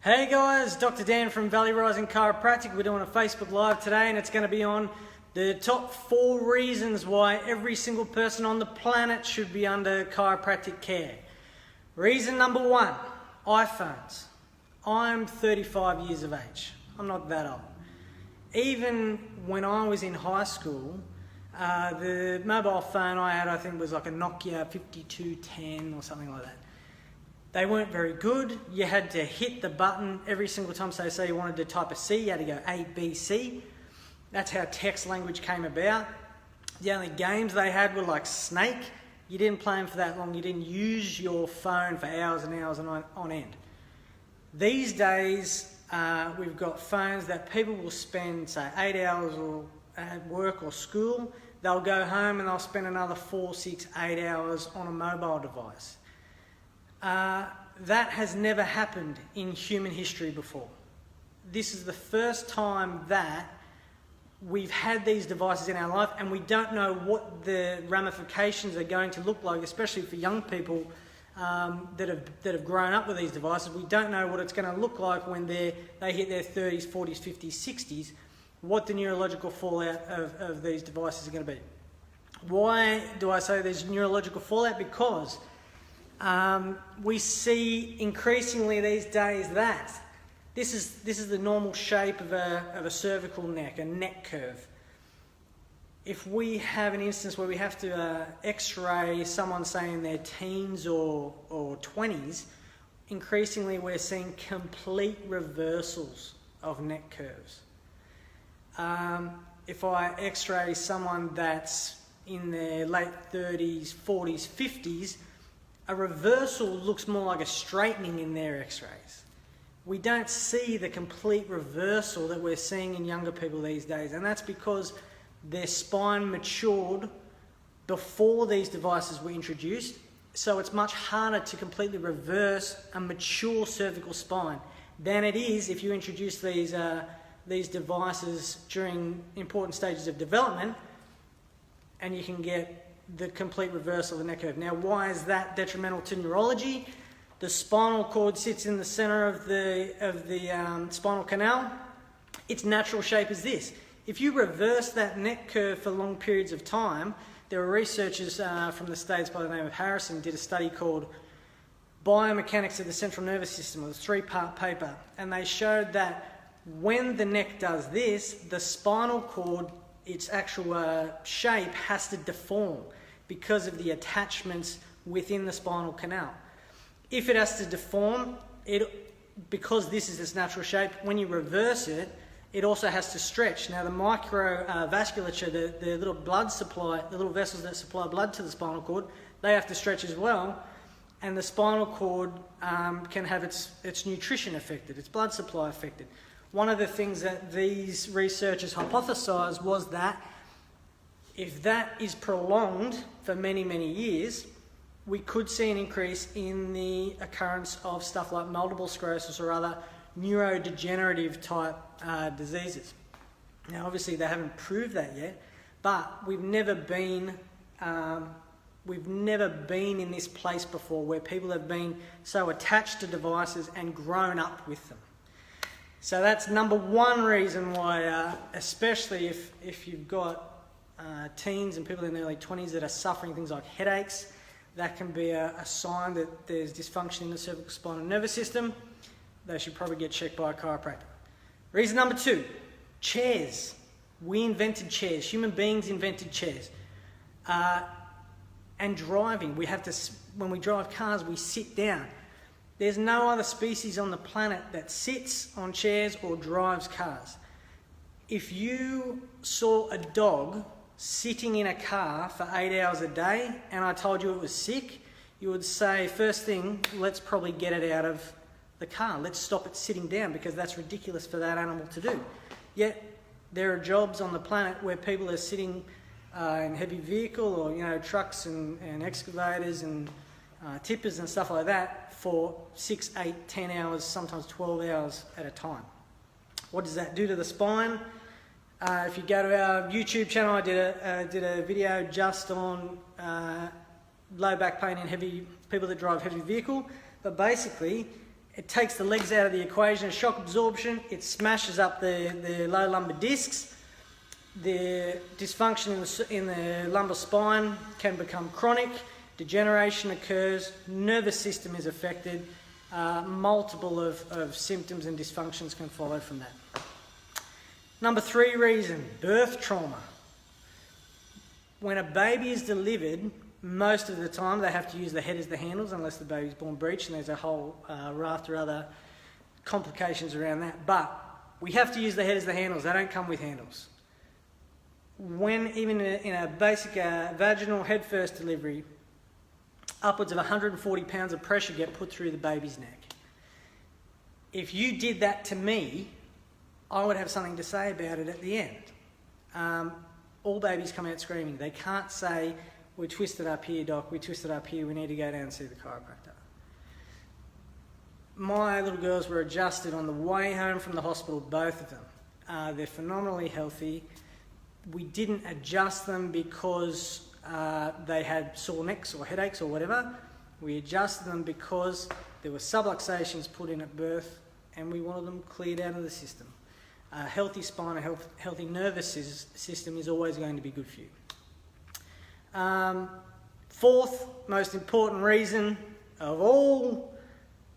Hey guys, Dr. Dan from Valley Rising Chiropractic. We're doing a Facebook Live today and it's going to be on the top 4 reasons why every single person on the planet should be under chiropractic care. Reason number 1, iPhones. I'm 35 years of age. I'm not that old. Even when I was in high school, the mobile phone I had, I think, was like a Nokia 5210 or something like that. They weren't very good. You had to hit the button every single time. So say you wanted to type a C, you had to go A, B, C. That's how text language came about. The only games they had were like Snake. You didn't play them for that long. You didn't use your phone for hours and hours on end. These days, we've got phones that people will spend, say, 8 hours or at work or school. They'll go home and they'll spend another 4, 6, 8 hours on a mobile device. That has never happened in human history before. This is the first time that we've had these devices in our life, and we don't know what the ramifications are going to look like, especially for young people that have grown up with these devices. We don't know what it's going to look like when they hit their 30s, 40s, 50s, 60s, what the neurological fallout of these devices are going to be. Why do I say there's neurological fallout? Because we see increasingly these days that this is the normal shape of a cervical neck, a neck curve. If we have an instance where we have to x-ray someone, say, in their teens or 20s, increasingly we're seeing complete reversals of neck curves. If I x-ray someone that's in their late 30s, 40s, 50s, a reversal looks more like a straightening in their x-rays. We don't see the complete reversal that we're seeing in younger people these days, and that's because their spine matured before these devices were introduced, so it's much harder to completely reverse a mature cervical spine than it is if you introduce these devices during important stages of development, and you can get the complete reversal of the neck curve. Now, why is that detrimental to neurology? The spinal cord sits in the center of the spinal canal. Its natural shape is this. If you reverse that neck curve for long periods of time, there are researchers from the States by the name of Harrison did a study called Biomechanics of the Central Nervous System. It was a 3-part paper, and they showed that when the neck does this, the spinal cord, its actual shape, has to deform because of the attachments within the spinal canal. If it has to deform, because this is its natural shape, when you reverse it, it also has to stretch. Now, the microvasculature, the little blood supply, the little vessels that supply blood to the spinal cord, they have to stretch as well, and the spinal cord can have its nutrition affected, its blood supply affected. One of the things that these researchers hypothesized was that if that is prolonged for many, many years, we could see an increase in the occurrence of stuff like multiple sclerosis or other neurodegenerative type diseases. Now, obviously, they haven't proved that yet, but we've never been in this place before where people have been so attached to devices and grown up with them. So that's number 1 reason why, especially if you've got teens and people in their early 20s that are suffering things like headaches, that can be a sign that there's dysfunction in the cervical spinal nervous system. They should probably get checked by a chiropractor. Reason number 2, chairs. We invented chairs. Human beings invented chairs. And driving. When we drive cars, we sit down. There's no other species on the planet that sits on chairs or drives cars. If you saw a dog sitting in a car for 8 hours a day and I told you it was sick, you would say, first thing, let's probably get it out of the car. Let's stop it sitting down because that's ridiculous for that animal to do. Yet there are jobs on the planet where people are sitting in heavy vehicle or trucks and excavators and tippers and stuff like that for 6, 8, 10 hours, sometimes 12 hours at a time. What does that do to the spine? If you go to our YouTube channel, I did a video just on low back pain in people that drive heavy vehicle. But basically, It takes the legs out of the equation of shock absorption. It smashes up the low lumbar discs. The dysfunction in the lumbar spine can become chronic. Degeneration occurs. Nervous system is affected. Multiple of symptoms and dysfunctions can follow from that. Number 3 reason, birth trauma. When a baby is delivered, most of the time they have to use the head as the handles unless the baby's born breech, and there's a whole raft of other complications around that. But we have to use the head as the handles. They don't come with handles. When even in a basic vaginal head first delivery, upwards of 140 pounds of pressure get put through the baby's neck. If you did that to me, I would have something to say about it at the end. All babies come out screaming. They can't say, "We're twisted up here, doc, we're twisted up here, we need to go down and see the chiropractor." My little girls were adjusted on the way home from the hospital, both of them. They're phenomenally healthy. We didn't adjust them because they had sore necks or headaches or whatever. We adjusted them because there were subluxations put in at birth and we wanted them cleared out of the system. A healthy spine, a healthy nervous system is always going to be good for you. 4th most important reason of all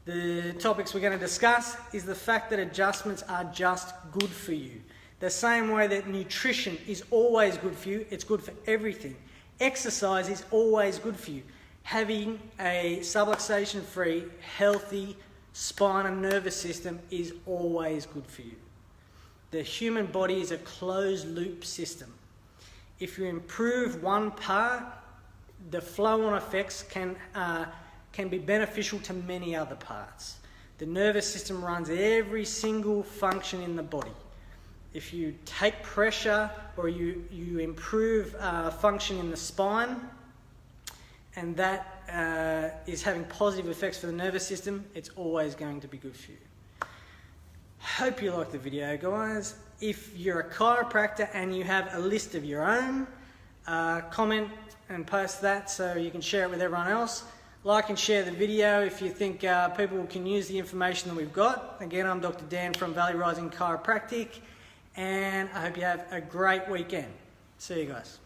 the topics we're going to discuss is the fact that adjustments are just good for you. The same way that nutrition is always good for you, it's good for everything. Exercise is always good for you. Having a subluxation-free, healthy spine and nervous system is always good for you. The human body is a closed-loop system. If you improve one part, the flow-on effects can be beneficial to many other parts. The nervous system runs every single function in the body. If you take pressure or you improve function in the spine, and that is having positive effects for the nervous system, it's always going to be good for you. Hope you liked the video, guys. If you're a chiropractor and you have a list of your own, comment and post that so you can share it with everyone else. Like and share the video if you think people can use the information that we've got. Again, I'm Dr. Dan from Valley Rising Chiropractic, and I hope you have a great weekend. See you guys.